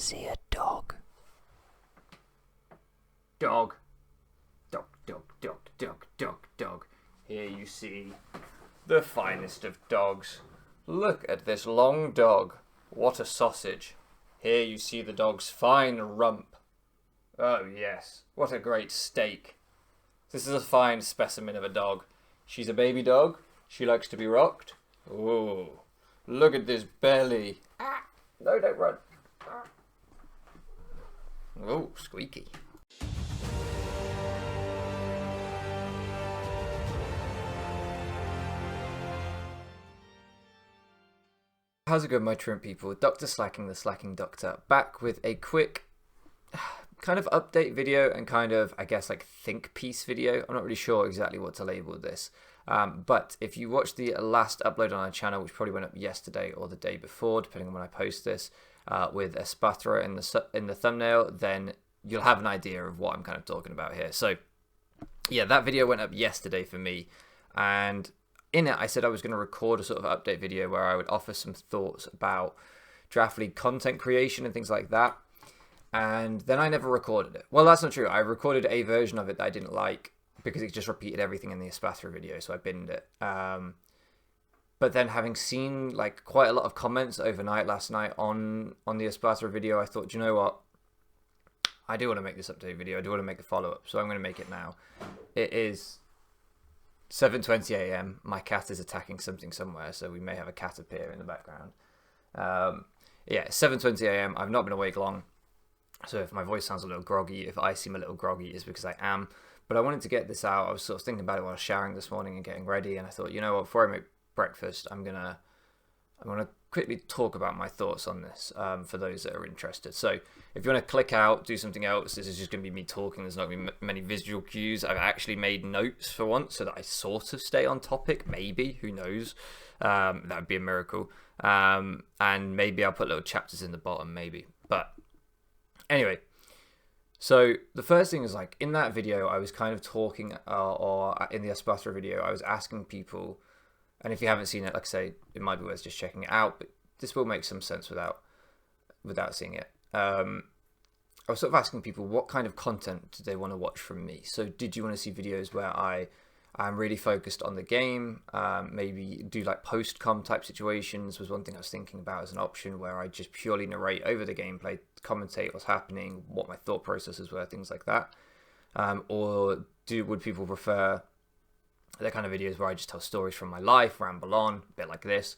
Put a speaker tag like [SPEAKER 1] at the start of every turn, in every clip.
[SPEAKER 1] see a dog.
[SPEAKER 2] Dog. Dog, dog, dog, dog, dog, dog. Here you see the finest of dogs. Look at this long dog. What a sausage. Here you see the dog's fine rump. Oh yes, what a great steak. This is a fine specimen of a dog. She's a baby dog. She likes to be rocked. Ooh, look at this belly. Ah, no, don't run. Ah. Oh, squeaky. How's it going, my trim people? Dr. Slacking, the Slacking Doctor, back with a quick kind of update video and kind of, I guess, like think piece video. I'm not really sure exactly what to label this. But if you watched the last upload on our channel, which probably went up yesterday or the day before, depending on when I post this, with Espathra in the thumbnail, then you'll have an idea of what I'm kind of talking about here. So, yeah, that video went up yesterday for me, and in it, I said I was going to record a sort of update video where I would offer some thoughts about Draft League content creation and things like that. And then I never recorded it. Well, that's not true. I recorded a version of it that I didn't like because it just repeated everything in the Espathra video, so I binned it. But then having seen like quite a lot of comments overnight last night on the Espathra video, I thought, you know what? I do want to make this update video. I do want to make a follow-up, so I'm going to make it now. It is 7:20 a.m. My cat is attacking something somewhere, so we may have a cat appear in the background. Yeah, 7:20 a.m. I've not been awake long, so if my voice sounds a little groggy, if I seem a little groggy, it's because I am. But I wanted to get this out. I was sort of thinking about it while I was showering this morning and getting ready, and I thought, you know what, before I make breakfast, I'm gonna quickly talk about my thoughts on this for those that are interested. So if you want to click out, do something else, this is just going to be me talking. There's not going to be many visual cues. I've actually made notes for once so that I sort of stay on topic, maybe, who knows. That would be a miracle. And maybe I'll put little chapters in the bottom, maybe. But anyway, so the first thing is, like, in that video, I was kind of talking, or in the Espathra video, I was asking people, and if you haven't seen it, like I say, it might be worth just checking it out, but this will make some sense without seeing it. I was sort of asking people what kind of content do they want to watch from me. So did you want to see videos where I'm really focused on the game? Maybe do like post-com type situations was one thing I was thinking about as an option, where I just purely narrate over the gameplay, commentate what's happening, what my thought processes were, things like that. Or would people prefer the kind of videos where I just tell stories from my life, ramble on, a bit like this,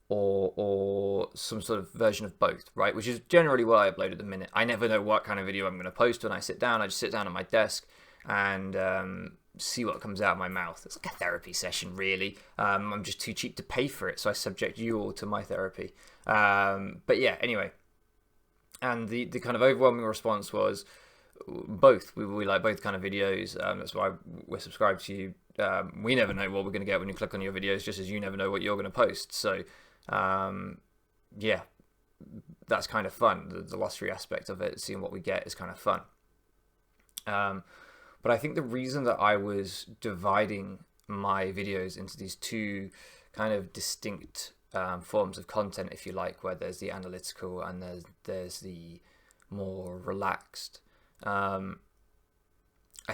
[SPEAKER 2] or some sort of version of both, right? Which is generally what I upload at the minute. I never know what kind of video I'm going to post when I sit down. I just sit down at my desk and see what comes out of my mouth. It's like a therapy session, really. I'm just too cheap to pay for it, so I subject you all to my therapy. But yeah, anyway. And the kind of overwhelming response was both. We like both kind of videos. That's why we're subscribed to you. We never know what we're going to get when you click on your videos, just as you never know what you're going to post. So, yeah, that's kind of fun. The lottery aspect of it, seeing what we get, is kind of fun. But I think the reason that I was dividing my videos into these two kind of distinct forms of content, if you like, where there's the analytical and there's the more relaxed, I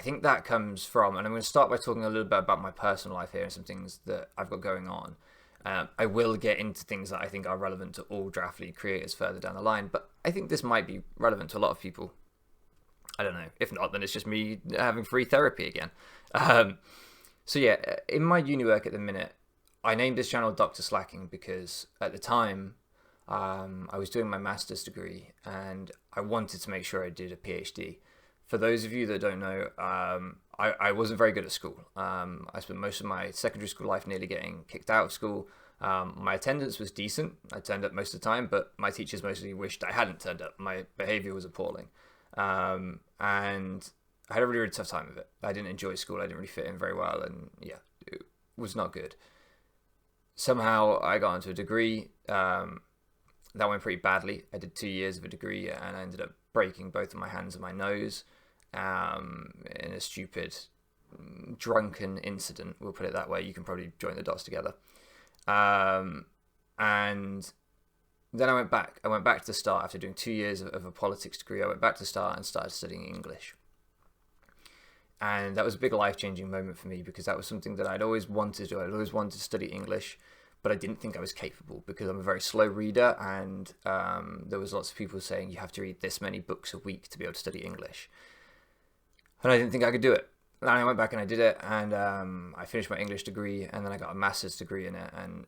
[SPEAKER 2] think that comes from, and I'm going to start by talking a little bit about my personal life here and some things that I've got going on. I will get into things that I think are relevant to all Draft League creators further down the line, but I think this might be relevant to a lot of people. I don't know. If not, then it's just me having free therapy again. So yeah, in my uni work at the minute, I named this channel Dr. Slacking because at the time I was doing my master's degree and I wanted to make sure I did a PhD. For those of you that don't know, I wasn't very good at school. I spent most of my secondary school life nearly getting kicked out of school. My attendance was decent. I turned up most of the time, but my teachers mostly wished I hadn't turned up. My behavior was appalling. And I had a really, really tough time with it. I didn't enjoy school. I didn't really fit in very well. And yeah, it was not good. Somehow I got into a degree. That went pretty badly. I did 2 years of a degree and I ended up breaking both of my hands and my nose in a stupid, drunken incident. We'll put it that way. You can probably join the dots together. And then I went back. I went back to the start after doing 2 years of a politics degree. I went back to the start and started studying English. And that was a big life-changing moment for me because that was something that I'd always wanted to do. I'd always wanted to study English, but I didn't think I was capable because I'm a very slow reader, and there was lots of people saying you have to read this many books a week to be able to study English. And I didn't think I could do it. And I went back and I did it, and I finished my English degree, and then I got a master's degree in it. And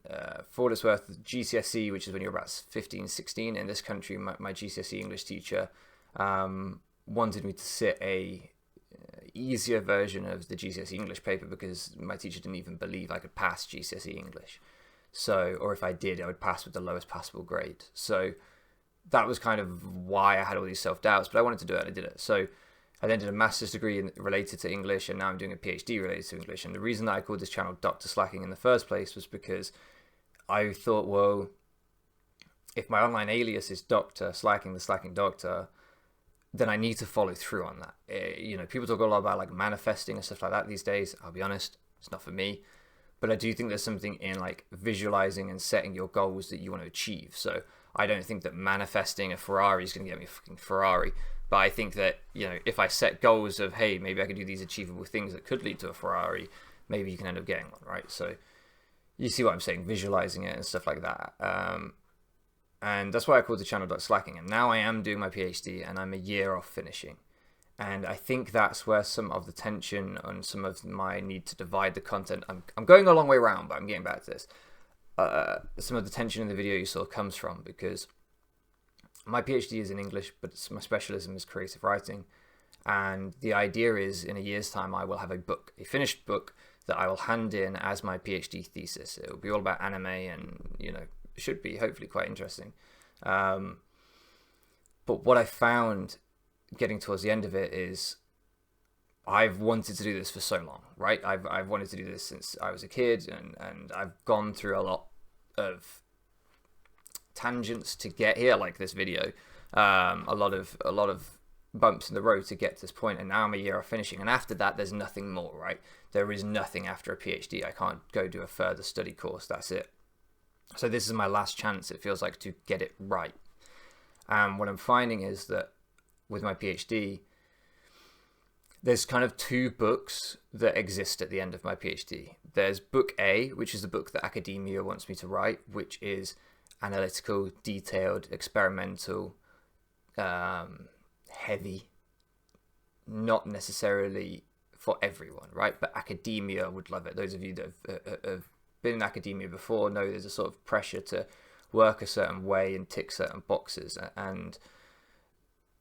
[SPEAKER 2] for what it's worth, GCSE, which is when you're about 15, 16 in this country, my GCSE English teacher wanted me to sit a easier version of the GCSE English paper because my teacher didn't even believe I could pass GCSE English. So, or if I did, I would pass with the lowest possible grade. So that was kind of why I had all these self-doubts, but I wanted to do it and I did it. So I then did a master's degree related to English, and now I'm doing a PhD related to English. And the reason that I called this channel Dr. Slacking in the first place was because I thought, well, if my online alias is Dr. Slacking, the Slacking Doctor, then I need to follow through on that. People talk a lot about like manifesting and stuff like that these days. I'll be honest, it's not for me. But I do think there's something in like visualizing and setting your goals that you want to achieve. So I don't think that manifesting a Ferrari is going to get me a fucking Ferrari. But I think that, if I set goals of, hey, maybe I can do these achievable things that could lead to a Ferrari, maybe you can end up getting one, right? So you see what I'm saying, visualizing it and stuff like that. And that's why I called the channel Dr. Slacking. And now I am doing my PhD and I'm a year off finishing. And I think that's where some of the tension and some of my need to divide the content, I'm going a long way around, but I'm getting back to this. Some of the tension in the video you saw comes from because my PhD is in English, but my specialism is creative writing. And the idea is in a year's time, I will have a finished book that I will hand in as my PhD thesis. It will be all about anime and, it should be hopefully quite interesting. But what I found getting towards the end of it is I've wanted to do this for so long, right? I've wanted to do this since I was a kid, and I've gone through a lot of tangents to get here, like this video, a lot of bumps in the road to get to this point, and now I'm a year off finishing, and after that there's nothing more, right? There is nothing after a PhD. I can't go do a further study course. That's it. So this is my last chance, it feels like, to get it right. And what I'm finding is that with my PhD, there's kind of two books that exist at the end of my PhD. There's book A, which is the book that academia wants me to write, which is analytical, detailed, experimental, heavy, not necessarily for everyone, right? But academia would love it. Those of you that have been in academia before know there's a sort of pressure to work a certain way and tick certain boxes, and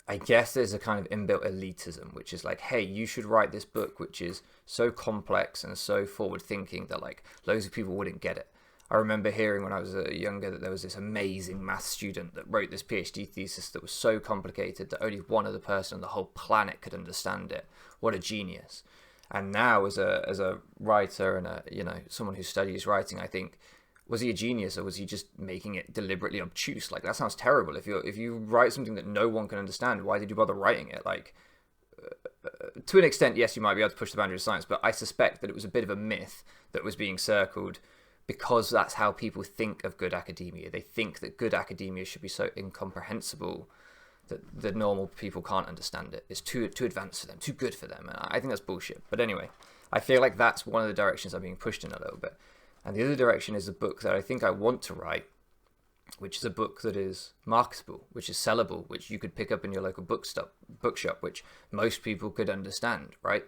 [SPEAKER 2] I guess there's a kind of inbuilt elitism, which is like, hey, you should write this book, which is so complex and so forward thinking that like loads of people wouldn't get it. I remember hearing when I was younger that there was this amazing math student that wrote this PhD thesis that was so complicated that only one other person on the whole planet could understand it. What a genius. And now as a writer and someone who studies writing, I think, was he a genius or was he just making it deliberately obtuse? Like, that sounds terrible. If you write something that no one can understand, why did you bother writing it? Like, to an extent, yes, you might be able to push the boundaries of science, but I suspect that it was a bit of a myth that was being circled because that's how people think of good academia. They think that good academia should be so incomprehensible that the normal people can't understand it. It's too advanced for them, too good for them. And I think that's bullshit. But anyway, I feel like that's one of the directions I'm being pushed in a little bit. And the other direction is a book that I think I want to write, which is a book that is marketable, which is sellable, which you could pick up in your local bookshop, which most people could understand, right?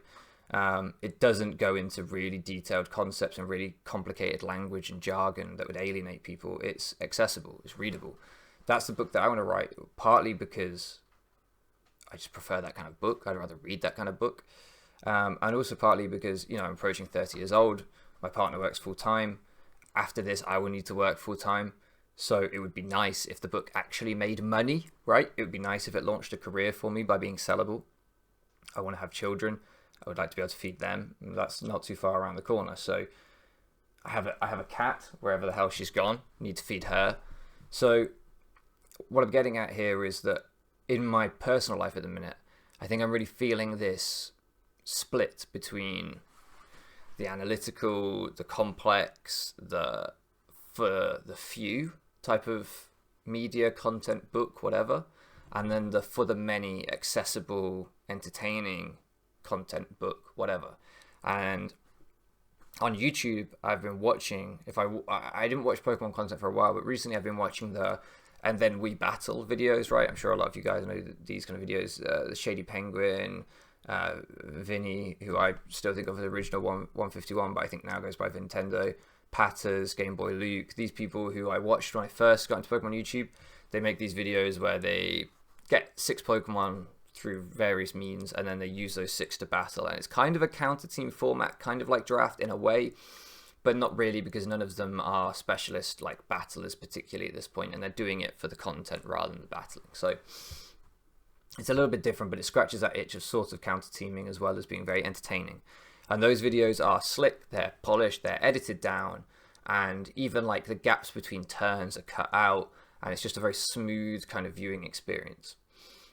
[SPEAKER 2] It doesn't go into really detailed concepts and really complicated language and jargon that would alienate people. It's accessible, it's readable. That's the book that I want to write, partly because I just prefer that kind of book. I'd rather read that kind of book. And also partly because, I'm approaching 30 years old. My partner works full-time. After this, I will need to work full-time. So it would be nice if the book actually made money, right? It would be nice if it launched a career for me by being sellable. I want to have children. I would like to be able to feed them. That's not too far around the corner. So I have a cat, wherever the hell she's gone. Need to feed her. So what I'm getting at here is that in my personal life at the minute, I think I'm really feeling this split between the analytical, the complex, for the few type of media content book, whatever, and then the for the many accessible, entertaining content book, whatever. And on YouTube, I've been watching, I didn't watch Pokemon content for a while, but recently I've been watching the And Then We Battle videos, right? I'm sure a lot of you guys know these kind of videos. The Shady Penguin, Vinny, who I still think of as the original 151, but I think now goes by Nintendo, Patters, Game Boy Luke, these people who I watched when I first got into Pokemon YouTube, they make these videos where they get 6 Pokemon through various means, and then they use those 6 to battle, and it's kind of a counter team format, kind of like draft in a way, but not really, because none of them are specialist like battlers particularly at this point, and they're doing it for the content rather than the battling. So it's a little bit different, but it scratches that itch of sort of counter teaming as well as being very entertaining. And those videos are slick, they're polished, they're edited down, and even like the gaps between turns are cut out, and it's just a very smooth kind of viewing experience.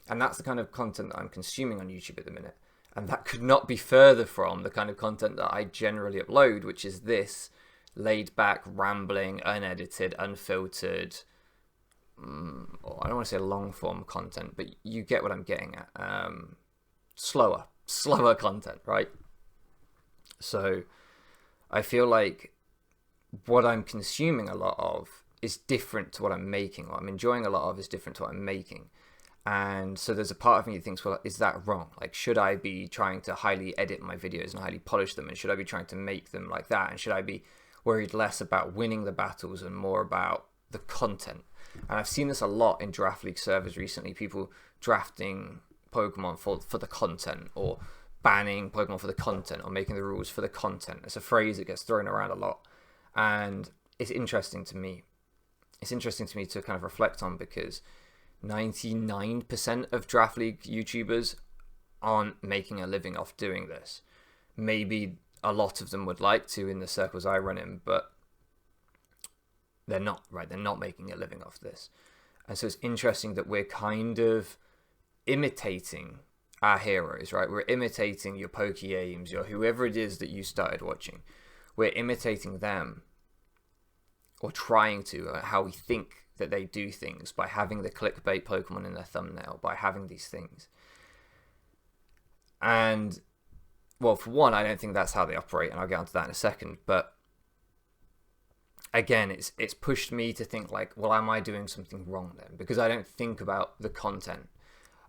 [SPEAKER 2] And that's the kind of content that I'm consuming on YouTube at the minute. And that could not be further from the kind of content that I generally upload, which is this laid back, rambling, unedited, unfiltered, I don't want to say long form content, but you get what I'm getting at. Slower content, right? So I feel like what I'm consuming a lot of is different to what I'm making. What I'm enjoying a lot of is different to what I'm making. And so there's a part of me that thinks, well, is that wrong? Like, should I be trying to highly edit my videos and highly polish them? And should I be trying to make them like that? And should I be worried less about winning the battles and more about the content? And I've seen this a lot in Draft League servers recently. People drafting Pokemon for the content, or banning Pokemon for the content, or making the rules for the content. It's a phrase that gets thrown around a lot. And it's interesting to me. It's interesting to me to kind of reflect on, because 99% of Draft League YouTubers aren't making a living off doing this. Maybe a lot of them would like to in the circles I run in, but they're not, right? They're not making a living off this. And so it's interesting that we're kind of imitating our heroes, right? We're imitating your Pokeames, your whoever it is that you started watching. We're imitating them, or trying to, how we think that they do things, by having the clickbait Pokemon in their thumbnail, by having these things. And, well, for one, I don't think that's how they operate, and I'll get onto that in a second, but again, it's pushed me to think like, well, am I doing something wrong then? Because I don't think about the content.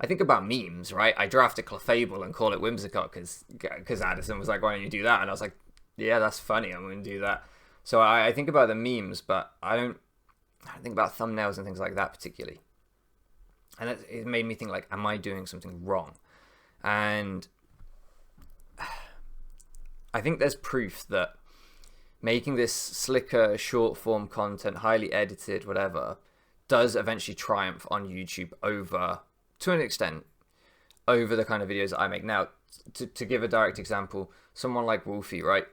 [SPEAKER 2] I think about memes, right? I draft a Clefable and call it Whimsicott because Addison was like, why don't you do that? And I was like, yeah, that's funny, I'm going to do that. So I think about the memes, but I don't think about thumbnails and things like that particularly. And it made me think like, am I doing something wrong? And I think there's proof that making this slicker, short form content, highly edited, whatever, does eventually triumph on YouTube over, to an extent, over the kind of videos that I make. Now, to give a direct example, someone like Wolfie, right?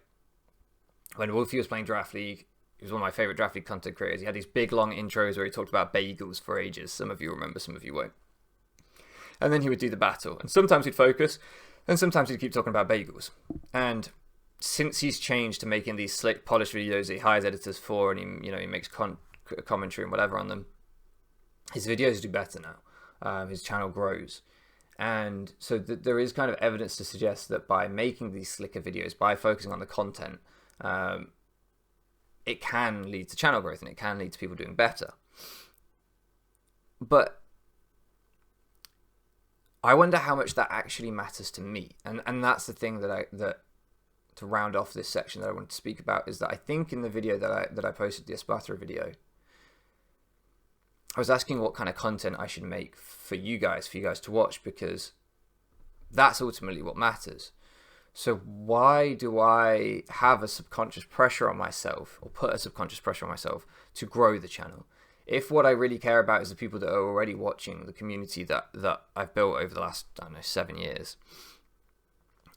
[SPEAKER 2] When Wolfie was playing Draft League, he was one of my favorite Draft League content creators. He had these big, long intros where he talked about bagels for ages. Some of you remember, some of you won't. And then he would do the battle. And sometimes he'd focus, and sometimes he'd keep talking about bagels. And since he's changed to making these slick, polished videos that he hires editors for, and he makes commentary and whatever on them, his videos do better now. His channel grows. And so there is kind of evidence to suggest that by making these slicker videos, by focusing on the content, it can lead to channel growth, and it can lead to people doing better. But I wonder how much that actually matters to me. And that's the thing that to round off this section that I want to speak about, is that I think in the video that I posted, the Espartero video, I was asking what kind of content I should make for you guys to watch, because that's ultimately what matters. So why do I have a subconscious pressure on myself, or put a subconscious pressure on myself to grow the channel? If what I really care about is the people that are already watching, the community that I've built over the last, 7 years,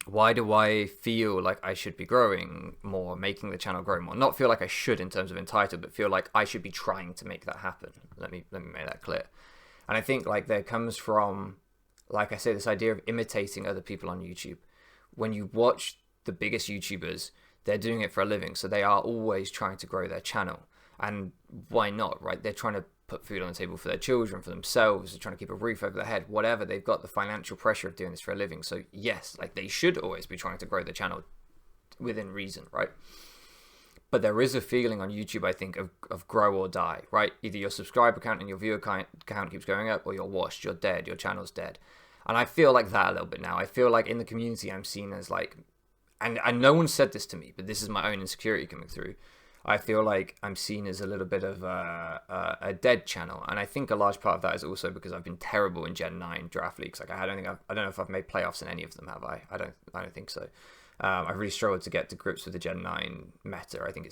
[SPEAKER 2] why do I feel like I should be growing more, making the channel grow more? Not feel like I should in terms of entitled, but feel like I should be trying to make that happen. Let me make that clear. And I think like there comes from, like I say, this idea of imitating other people on YouTube. When you watch the biggest YouTubers, they're doing it for a living, so they are always trying to grow their channel. And why not, right? They're trying to put food on the table for their children, for themselves, they're trying to keep a roof over their head, whatever. They've got the financial pressure of doing this for a living. So yes, like they should always be trying to grow the channel within reason, right? But there is a feeling on YouTube, I think, of grow or die, right? Either your subscriber count and your viewer count keeps going up, or you're washed, you're dead, your channel's dead. And I feel like that a little bit now. I feel like in the community I'm seen as like, and no one said this to me, but this is my own insecurity coming through. I feel like I'm seen as a little bit of a dead channel, and I think a large part of that is also because I've been terrible in Gen 9 draft leagues. Like I don't know if I've made playoffs in any of them, have I? I don't think so. I've really struggled to get to grips with the Gen 9 meta. I think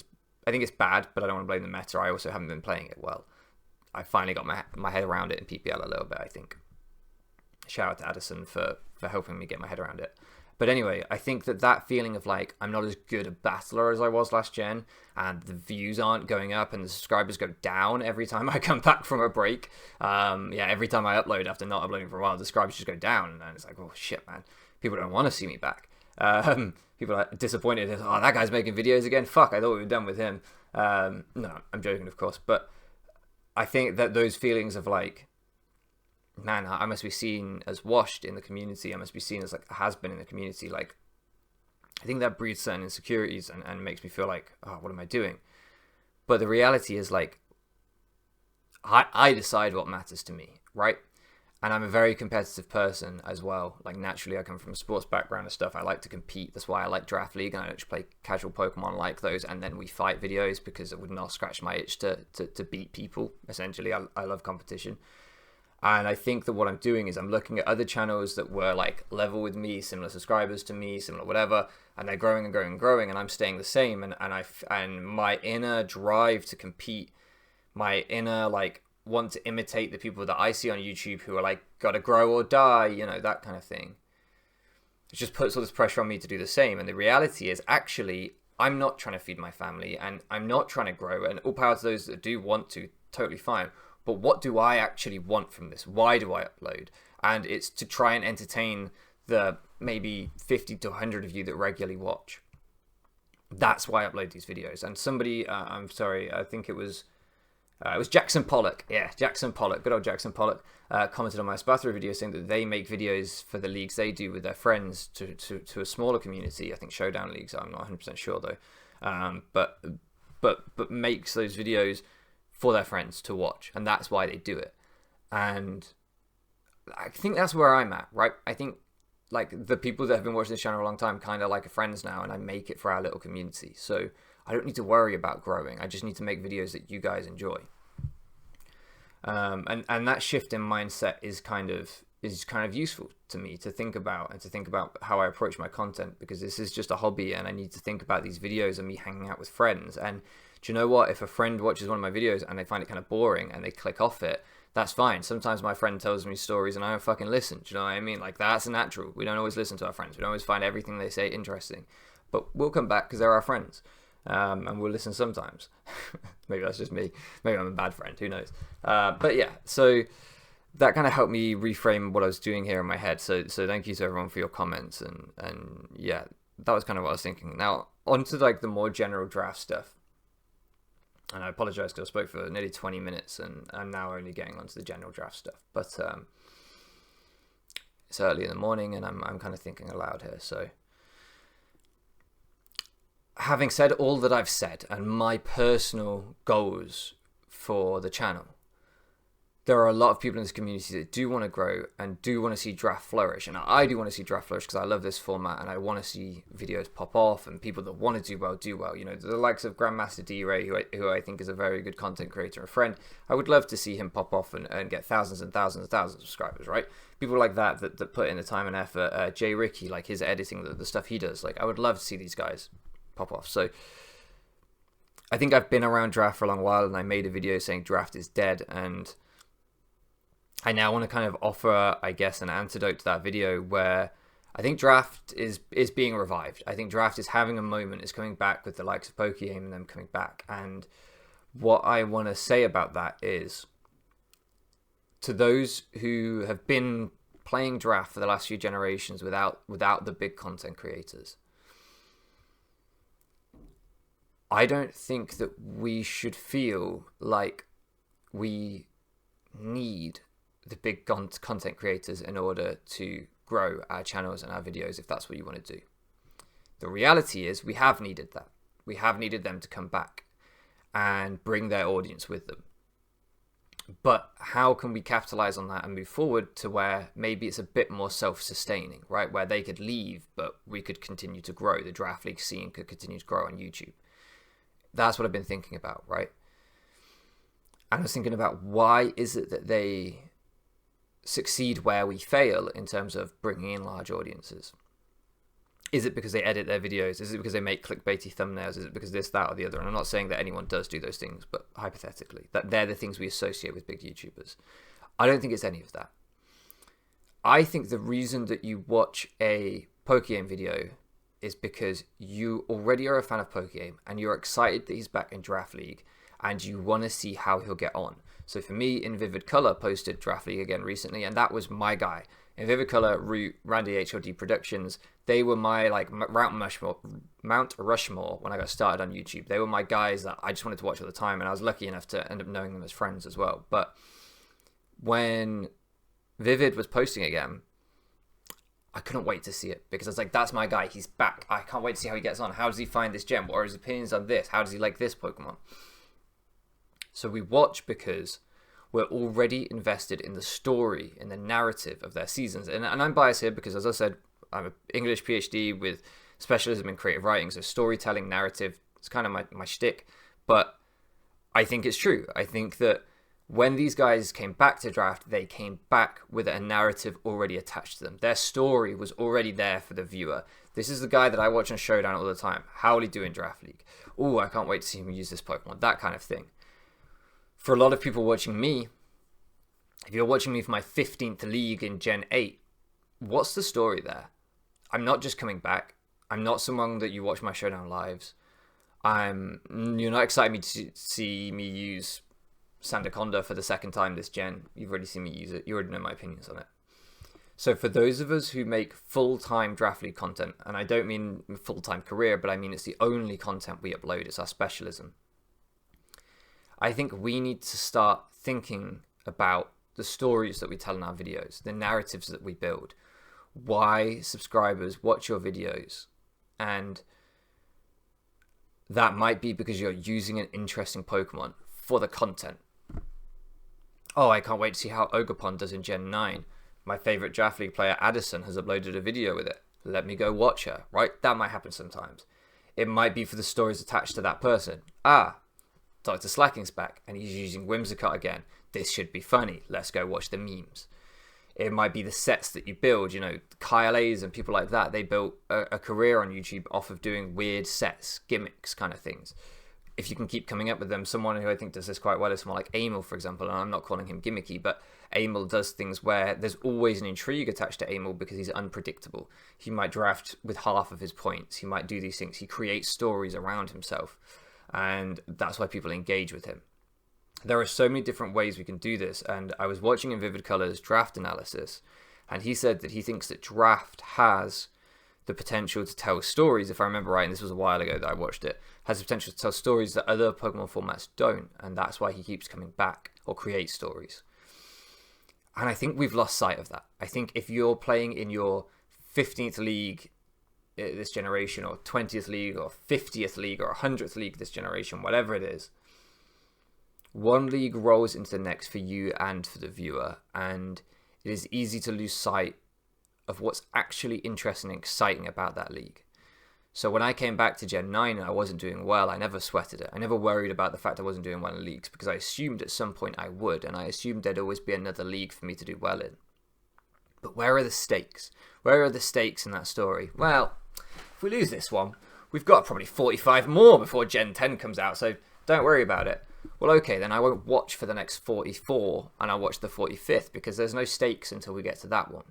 [SPEAKER 2] it's bad, but I don't want to blame the meta. I also haven't been playing it well. I finally got my head around it in PPL a little bit, I think. Shout out to Addison for helping me get my head around it. But anyway, I think that feeling of like, I'm not as good a battler as I was last gen, and the views aren't going up and the subscribers go down every time I come back from a break. Every time I upload after not uploading for a while, the subscribers just go down. And it's like, oh shit, man. People don't want to see me back. People are disappointed. Oh, that guy's making videos again. Fuck, I thought we were done with him. No, I'm joking, of course. But I think that those feelings of like, man, I must be seen as washed in the community. I must be seen as like a has-been in the community. Like, I think that breeds certain insecurities and makes me feel like, oh, what am I doing? But the reality is like, I decide what matters to me, right? And I'm a very competitive person as well. Like naturally, I come from a sports background and stuff. I like to compete. That's why I like Draft League, and I don't just play casual Pokemon like those. And then we fight videos because it would not scratch my itch to beat people. Essentially, I love competition. And I think that what I'm doing is I'm looking at other channels that were like level with me, similar subscribers to me, similar whatever, and they're growing and growing and growing, and I'm staying the same. And my inner drive to compete, my inner like want to imitate the people that I see on YouTube who are like, gotta grow or die, you know, that kind of thing. It just puts all this pressure on me to do the same. And the reality is actually, I'm not trying to feed my family and I'm not trying to grow, and all power to those that do want to, totally fine. But what do I actually want from this? Why do I upload? And it's to try and entertain the maybe 50 to 100 of you that regularly watch. That's why I upload these videos. And somebody, I'm sorry, I think it was Jackson Pollock. Yeah, Jackson Pollock, good old Jackson Pollock, commented on my Spathra video saying that they make videos for the leagues they do with their friends to a smaller community. I think Showdown leagues, I'm not 100% sure though. But makes those videos for their friends to watch, and that's why they do it. And I think that's where I'm at, right? I think like the people that have been watching this channel a long time kind of like are friends now, and I make it for our little community. So I don't need to worry about growing. I just need to make videos that you guys enjoy. And that shift in mindset is kind of useful to me to think about, and to think about how I approach my content, because this is just a hobby and I need to think about these videos and me hanging out with friends. And do you know what? If a friend watches one of my videos and they find it kind of boring and they click off it, that's fine. Sometimes my friend tells me stories and I don't fucking listen. Do you know what I mean? Like, that's natural. We don't always listen to our friends. We don't always find everything they say interesting. But we'll come back because they're our friends. And we'll listen sometimes. Maybe that's just me. Maybe I'm a bad friend. Who knows? But yeah, so that kind of helped me reframe what I was doing here in my head. So thank you to everyone for your comments. And yeah, that was kind of what I was thinking. Now, on to like the more general draft stuff. And I apologize because I spoke for nearly 20 minutes and I'm now only getting onto the general draft stuff. But it's early in the morning and I'm kind of thinking aloud here. So having said all that I've said and my personal goals for the channel, there are a lot of people in this community that do want to grow and do want to see draft flourish. And I do want to see draft flourish because I love this format and I want to see videos pop off and people that want to do well. You know, the likes of Grandmaster D-Ray, who I think is a very good content creator and friend. I would love to see him pop off and get thousands and thousands and thousands of subscribers, right? People like that put in the time and effort. Jay Ricky, like his editing, the stuff he does. Like, I would love to see these guys pop off. So I think I've been around draft for a long while and I made a video saying draft is dead, and I now want to kind of offer, I guess, an antidote to that video where I think draft is being revived. I think draft is having a moment, is coming back with the likes of Pokegame and them coming back. And what I want to say about that is, to those who have been playing draft for the last few generations without the big content creators, I don't think that we should feel like we need the big content creators in order to grow our channels and our videos if that's what you want to do. The reality is we have needed that. We have needed them to come back and bring their audience with them. But how can we capitalize on that and move forward to where maybe it's a bit more self-sustaining, right? Where they could leave, but we could continue to grow. The Draft League scene could continue to grow on YouTube. That's what I've been thinking about, right? And I was thinking about, why is it that they succeed where we fail in terms of bringing in large audiences? Is it because they edit their videos? Is it because they make clickbaity thumbnails? Is it because this, that, or the other? And I'm not saying that anyone does do those things, but hypothetically, that they're the things we associate with big YouTubers. I don't think it's any of that. I think the reason that you watch a Pokegame video is because you already are a fan of Pokegame and you're excited that he's back in Draft League and you want to see how he'll get on. So for me, In Vivid Color posted Draft League again recently, and that was my guy. In Vivid Color, Root, Randy HLD Productions, they were my Mount Rushmore when I got started on YouTube. They were my guys that I just wanted to watch all the time, and I was lucky enough to end up knowing them as friends as well. But when Vivid was posting again, I couldn't wait to see it because I was like, that's my guy. He's back. I can't wait to see how he gets on. How does he find this gem? What are his opinions on this? How does he like this Pokemon? So we watch because we're already invested in the story, in the narrative of their seasons. And I'm biased here because, as I said, I'm an English PhD with specialism in creative writing. So storytelling, narrative, it's kind of my shtick. But I think it's true. I think that when these guys came back to Draft, they came back with a narrative already attached to them. Their story was already there for the viewer. This is the guy that I watch on Showdown all the time. How will he do in Draft League? Oh, I can't wait to see him use this Pokemon. That kind of thing. For a lot of people watching me, if you're watching me for my 15th league in Gen 8, what's the story there? I'm not just coming back. I'm not someone that you watch my Showdown lives. You're not excited to see me use Sandaconda for the second time this gen. You've already seen me use it. You already know my opinions on it. So for those of us who make full-time Draft League content, and I don't mean full-time career, but I mean it's the only content we upload, it's our specialism. I think we need to start thinking about the stories that we tell in our videos, the narratives that we build, why subscribers watch your videos. And that might be because you're using an interesting Pokemon for the content. Oh, I can't wait to see how Ogerpon does in Gen 9. My favorite Draft League player, Addison, has uploaded a video with it. Let me go watch her, right? That might happen sometimes. It might be for the stories attached to that person. Dr. Slacking's back and he's using Whimsicott again. This should be funny. Let's go watch the memes. It might be the sets that you build. You know, Kyle A's and people like that, they built a career on YouTube off of doing weird sets, gimmicks kind of things. If you can keep coming up with them, someone who I think does this quite well is someone like Amel, for example, and I'm not calling him gimmicky, but Amel does things where there's always an intrigue attached to Amel because he's unpredictable. He might draft with half of his points. He might do these things. He creates stories around himself. And that's why people engage with him. There are so many different ways we can do this, and I was watching In Vivid Color's draft analysis, and he said that he thinks that Draft has the potential to tell stories, if I remember right, and this was a while ago that I watched it, has the potential to tell stories that other Pokemon formats don't, and that's why he keeps coming back, or creates stories. And I think we've lost sight of that. I think if you're playing in your 15th league this generation, or 20th league, or 50th league, or 100th league this generation, whatever it is, one league rolls into the next for you and for the viewer, and it is easy to lose sight of what's actually interesting and exciting about that league. So when I came back to Gen 9 and I wasn't doing well, I never sweated it. I never worried about the fact I wasn't doing well in leagues because I assumed at some point I would, and I assumed there'd always be another league for me to do well in. But where are the stakes? Where are the stakes in that story? Well, if we lose this one, we've got probably 45 more before Gen 10 comes out, so don't worry about it. Well, okay, then I won't watch for the next 44, and I'll watch the 45th, because there's no stakes until we get to that one.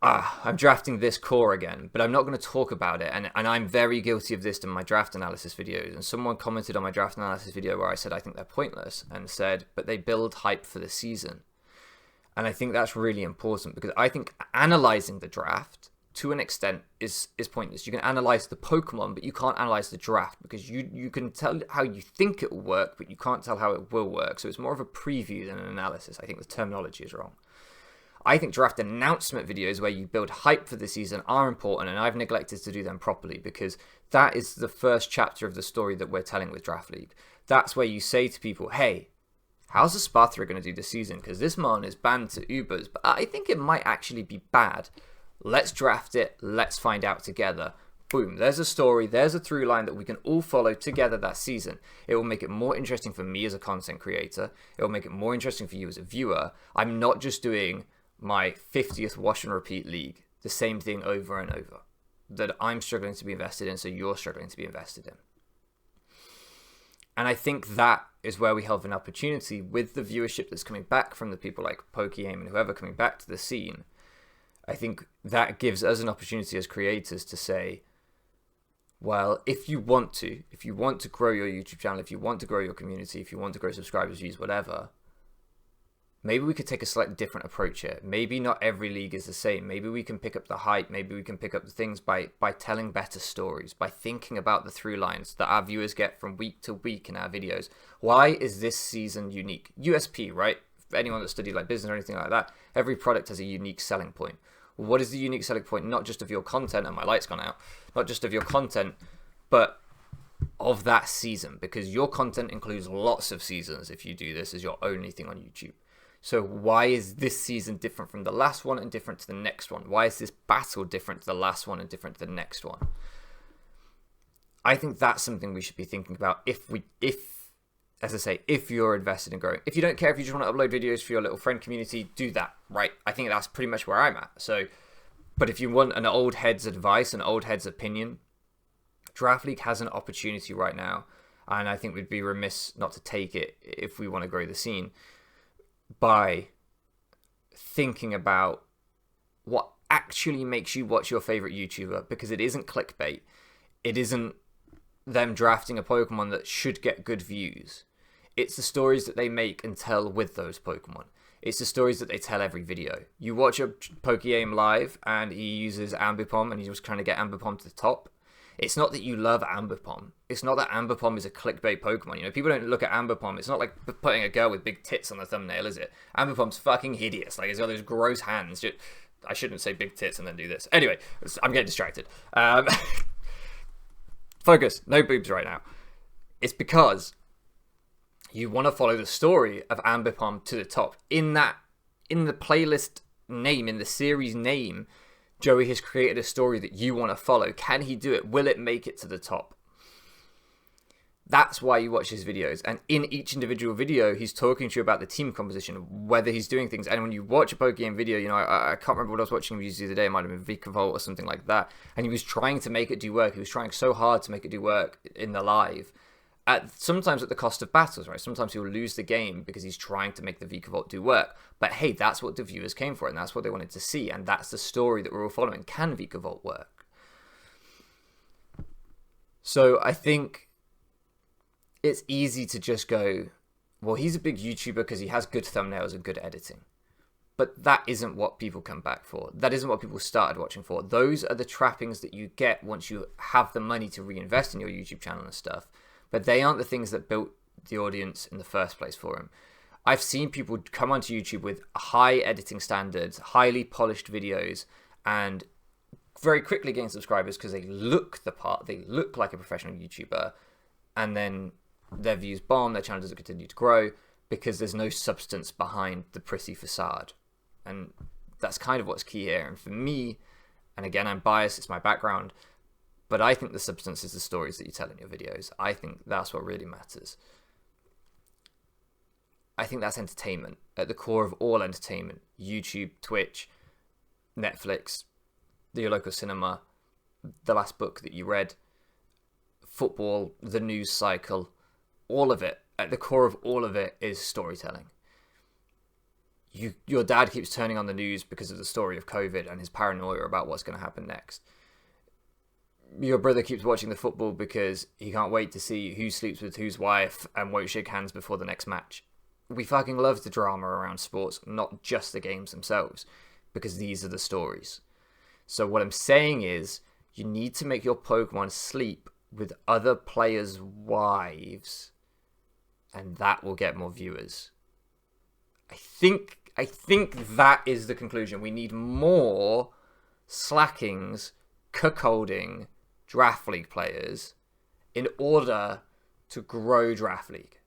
[SPEAKER 2] I'm drafting this core again, but I'm not going to talk about it, and I'm very guilty of this in my draft analysis videos, and someone commented on my draft analysis video where I said I think they're pointless, and said, but they build hype for the season. And I think that's really important, because I think analysing the draft to an extent is pointless. You can analyze the Pokemon, but you can't analyze the draft, because you can tell how you think it will work, but you can't tell how it will work. So it's more of a preview than an analysis. I think the terminology is wrong. I think draft announcement videos where you build hype for the season are important, and I've neglected to do them properly, because that is the first chapter of the story that we're telling with Draft League. That's where you say to people, hey, how's the Spathra going to do this season? Because this Mon is banned to Ubers, but I think it might actually be bad. Let's draft it. Let's find out together. Boom, there's a story, there's a through line that we can all follow together that season. It will make it more interesting for me as a content creator. It will make it more interesting for you as a viewer. I'm not just doing my 50th wash and repeat league, the same thing over and over, that I'm struggling to be invested in, so you're struggling to be invested in. And I think that is where we have an opportunity with the viewership that's coming back from the people like Pokeaim and whoever coming back to the scene. I think that gives us an opportunity as creators to say, well, if you want to grow your YouTube channel, if you want to grow your community, if you want to grow subscribers, views, whatever, maybe we could take a slightly different approach here. Maybe not every league is the same. Maybe we can pick up the hype. Maybe we can pick up the things by telling better stories, by thinking about the through lines that our viewers get from week to week in our videos. Why is this season unique? USP, right? For anyone that studied like business or anything like that, every product has a unique selling point. What is the unique selling point? Not just of your content, and my light's gone out, not just of your content, but of that season, because your content includes lots of seasons if you do this as your only thing on YouTube. So why is this season different from the last one and different to the next one? Why is this battle different to the last one and different to the next one? I think that's something we should be thinking about if, as I say, if you're invested in growing. If you don't care, if you just want to upload videos for your little friend community, do that, right? I think that's pretty much where I'm at. So, but if you want an old head's advice, an old head's opinion, Draft League has an opportunity right now, and I think we'd be remiss not to take it if we want to grow the scene, by thinking about what actually makes you watch your favorite YouTuber, because it isn't clickbait. It isn't them drafting a Pokemon that should get good views. It's the stories that they make and tell with those Pokemon. It's the stories that they tell every video. You watch a Pokeaim live and he uses Ambipom and he's just trying to get Ambipom to the top. It's not that you love Ambipom. It's not that Ambipom is a clickbait Pokemon. You know, people don't look at Ambipom. It's not like putting a girl with big tits on the thumbnail, is it? Ambipom's fucking hideous. Like, it's got those gross hands. I shouldn't say big tits and then do this. Anyway, I'm getting distracted. Focus. No boobs right now. It's because you want to follow the story of Ambipom to the top. In the playlist name, in the series name, Joey has created a story that you want to follow. Can he do it? Will it make it to the top? That's why you watch his videos. And in each individual video, he's talking to you about the team composition, whether he's doing things. And when you watch a Pokemon video, you know, I can't remember what I was watching the other day. It might have been Vikavolt or something like that. And he was trying to make it do work. He was trying so hard to make it do work in the live. Sometimes at the cost of battles, right? Sometimes he'll lose the game because he's trying to make the Vikavolt do work. But hey, that's what the viewers came for, and that's what they wanted to see, and that's the story that we're all following. Can Vikavolt work? So I think it's easy to just go, well, he's a big YouTuber because he has good thumbnails and good editing. But that isn't what people come back for. That isn't what people started watching for. Those are the trappings that you get once you have the money to reinvest in your YouTube channel and stuff. But they aren't the things that built the audience in the first place for him. I've seen people come onto YouTube with high editing standards, highly polished videos, and very quickly gain subscribers because they look the part, they look like a professional YouTuber, and then their views bomb, their channel doesn't continue to grow because there's no substance behind the pretty facade. And that's kind of what's key here. And for me, and again, I'm biased, it's my background, but I think the substance is the stories that you tell in your videos. I think that's what really matters. I think that's entertainment. At the core of all entertainment, YouTube, Twitch, Netflix, your local cinema, the last book that you read, football, the news cycle, all of it, at the core of all of it is storytelling. Your dad keeps turning on the news because of the story of COVID and his paranoia about what's going to happen next. Your brother keeps watching the football because he can't wait to see who sleeps with whose wife and won't shake hands before the next match. We fucking love the drama around sports, not just the games themselves, because these are the stories. So what I'm saying is, you need to make your Pokemon sleep with other players' wives, and that will get more viewers. I think that is the conclusion. We need more Slackings cuckolding Draft League players in order to grow Draft League.